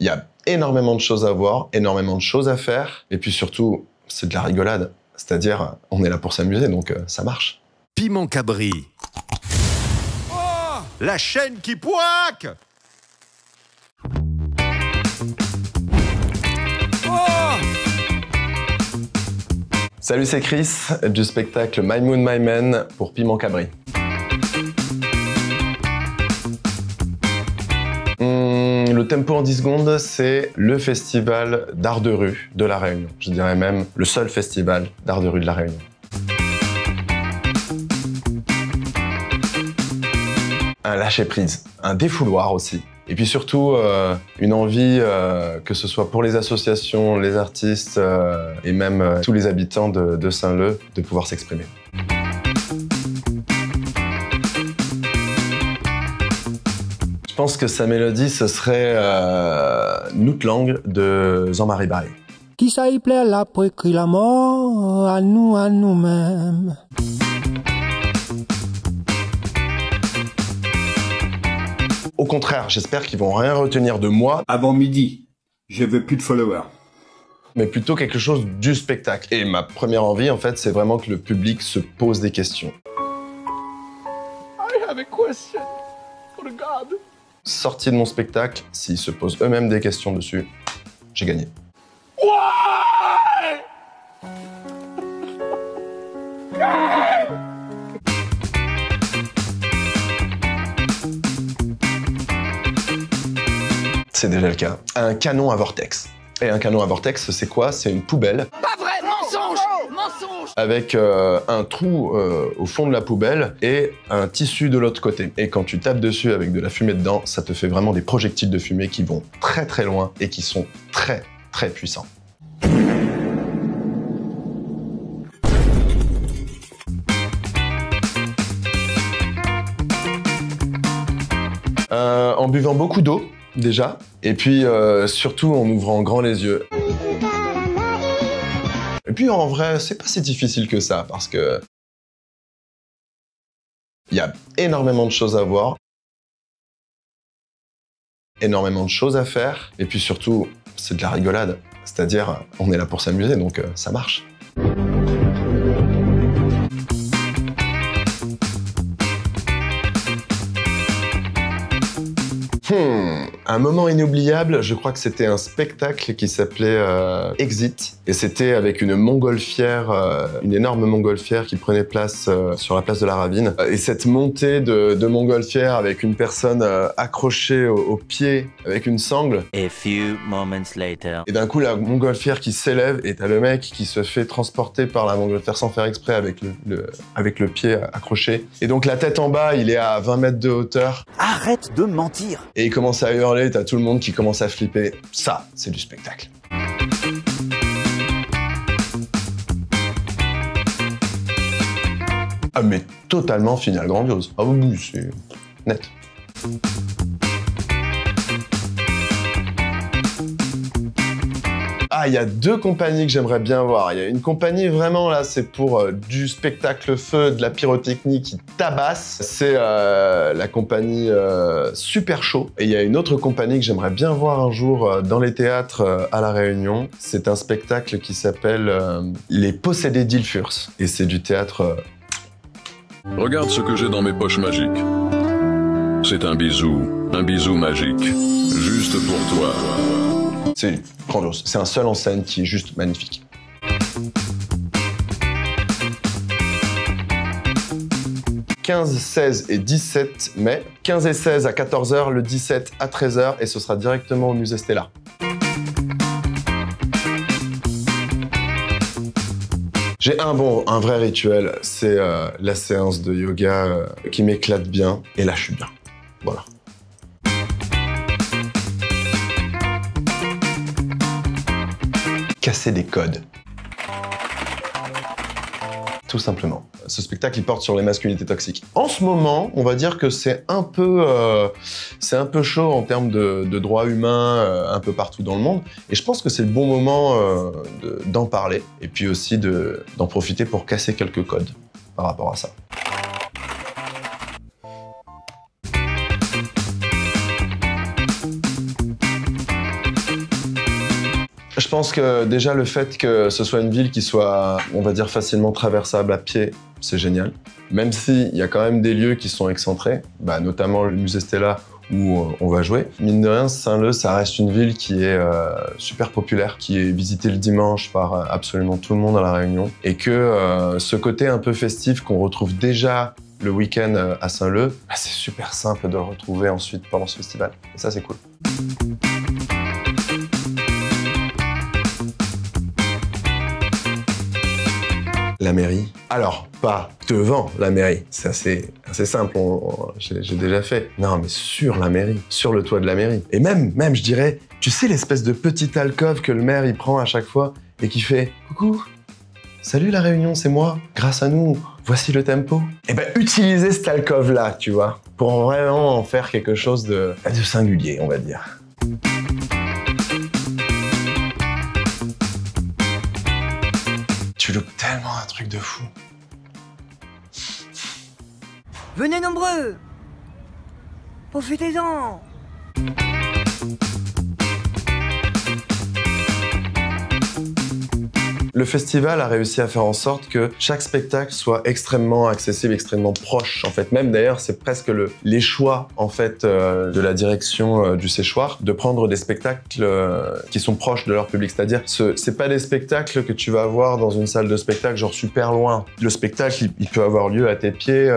Il y a énormément de choses à voir, énormément de choses à faire, et puis surtout, c'est de la rigolade. C'est-à-dire, on est là pour s'amuser, donc ça marche. Piment Cabri. Oh, la chaîne qui poique. Oh. Salut, c'est Chris, du spectacle My Moon, My Man pour Piment Cabri. Le Tempo en 10 secondes, c'est le festival d'art de rue de La Réunion. Je dirais même le seul festival d'art de rue de La Réunion. Un lâcher-prise, un défouloir aussi. Et puis surtout, une envie, que ce soit pour les associations, les artistes et même tous les habitants de Saint-Leu, de pouvoir s'exprimer. Je pense que sa mélodie, ce serait Notre langue de Jean-Marie Barré. Qui ça y plaît là pour écrire la mort à nous-mêmes. Au contraire, j'espère qu'ils vont rien retenir de moi. Avant midi, je veux plus de followers. Mais plutôt quelque chose du spectacle. Et ma première envie, en fait, c'est vraiment que le public se pose des questions. I have a question for God. Sortis de mon spectacle, s'ils se posent eux-mêmes des questions dessus, j'ai gagné. Why? C'est déjà le cas. Un canon à vortex. Et un canon à vortex, c'est quoi? C'est une poubelle. Pas vrai, mensonge! Mensonge! Avec un trou au fond de la poubelle et un tissu de l'autre côté. Et quand tu tapes dessus avec de la fumée dedans, ça te fait vraiment des projectiles de fumée qui vont très très loin et qui sont très très puissants. En buvant beaucoup d'eau, déjà, et puis surtout en ouvrant grand les yeux. Et puis en vrai, c'est pas si difficile que ça, parce que il y a énormément de choses à voir, énormément de choses à faire, et puis surtout, c'est de la rigolade. C'est-à-dire, on est là pour s'amuser, donc ça marche. Un moment inoubliable, je crois que c'était un spectacle qui s'appelait Exit. Et c'était avec une montgolfière, une énorme montgolfière qui prenait place sur la place de la Ravine. Et cette montée de montgolfière avec une personne accrochée au pied avec une sangle. A few moments later. Et d'un coup, la montgolfière qui s'élève et t'as le mec qui se fait transporter par la montgolfière sans faire exprès avec le pied accroché. Et donc la tête en bas, il est à 20 mètres de hauteur. Arrête de mentir. Et il commence à hurler, t'as tout le monde qui commence à flipper. Ça, c'est du spectacle. Ah mais totalement finale grandiose. Ah oui, c'est net. Ah, il y a deux compagnies que j'aimerais bien voir. Il y a une compagnie vraiment là, c'est pour du spectacle feu, de la pyrotechnie qui tabasse. C'est la compagnie Super Chaud. Et il y a une autre compagnie que j'aimerais bien voir un jour dans les théâtres à La Réunion. C'est un spectacle qui s'appelle Les Possédés d'Ilfurs. Et c'est du théâtre... Regarde ce que j'ai dans mes poches magiques. C'est un bisou magique. Juste pour toi. C'est grandiose. C'est un seul en scène qui est juste magnifique. « 15, 16 et 17 mai. 15 et 16 à 14 h, le 17 à 13 h et ce sera directement au musée Stella. J'ai un vrai rituel, c'est la séance de yoga qui m'éclate bien et là je suis bien. Voilà. Casser des codes. Tout simplement. Ce spectacle, il porte sur les masculinités toxiques. En ce moment, on va dire que c'est un peu chaud en termes de droits humains un peu partout dans le monde. Et je pense que c'est le bon moment d'en parler et puis aussi d'en profiter pour casser quelques codes par rapport à ça. Je pense que déjà le fait que ce soit une ville qui soit, on va dire, facilement traversable à pied, c'est génial. Même s'il y a quand même des lieux qui sont excentrés, notamment le musée Stella où on va jouer. Mine de rien, Saint-Leu, ça reste une ville qui est super populaire, qui est visitée le dimanche par absolument tout le monde à La Réunion. Et que ce côté un peu festif qu'on retrouve déjà le week-end à Saint-Leu, c'est super simple de le retrouver ensuite pendant ce festival. Et ça, c'est cool. La mairie. Alors, pas devant la mairie, c'est assez simple, j'ai déjà fait. Non, mais sur la mairie, sur le toit de la mairie. Et même, je dirais, tu sais l'espèce de petite alcôve que le maire, il prend à chaque fois et qui fait « Coucou, salut La Réunion, c'est moi, grâce à nous, voici le tempo. » Et utiliser cette alcôve-là, tu vois, pour vraiment en faire quelque chose de singulier, on va dire. Tu loupes tellement un truc de fou. Venez nombreux! Profitez-en! Le festival a réussi à faire en sorte que chaque spectacle soit extrêmement accessible, extrêmement proche. En fait, même d'ailleurs, c'est presque les choix en fait de la direction du séchoir de prendre des spectacles qui sont proches de leur public. C'est-à-dire, c'est pas des spectacles que tu vas avoir dans une salle de spectacle genre super loin. Le spectacle, il peut avoir lieu à tes pieds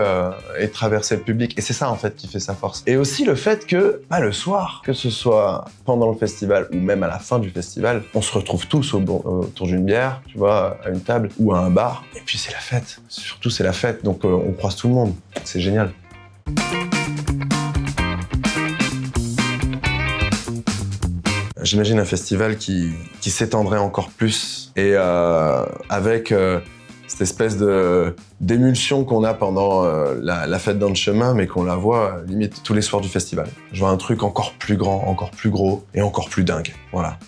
et traverser le public. Et c'est ça en fait qui fait sa force. Et aussi le fait que le soir, que ce soit pendant le festival ou même à la fin du festival, on se retrouve tous autour d'une bière. Tu vois, à une table ou à un bar. Et puis c'est la fête. Surtout c'est la fête, donc on croise tout le monde. C'est génial. J'imagine un festival qui s'étendrait encore plus et avec cette espèce d'émulsion qu'on a pendant la fête dans le chemin, mais qu'on la voit limite tous les soirs du festival. Je vois un truc encore plus grand, encore plus gros et encore plus dingue. Voilà.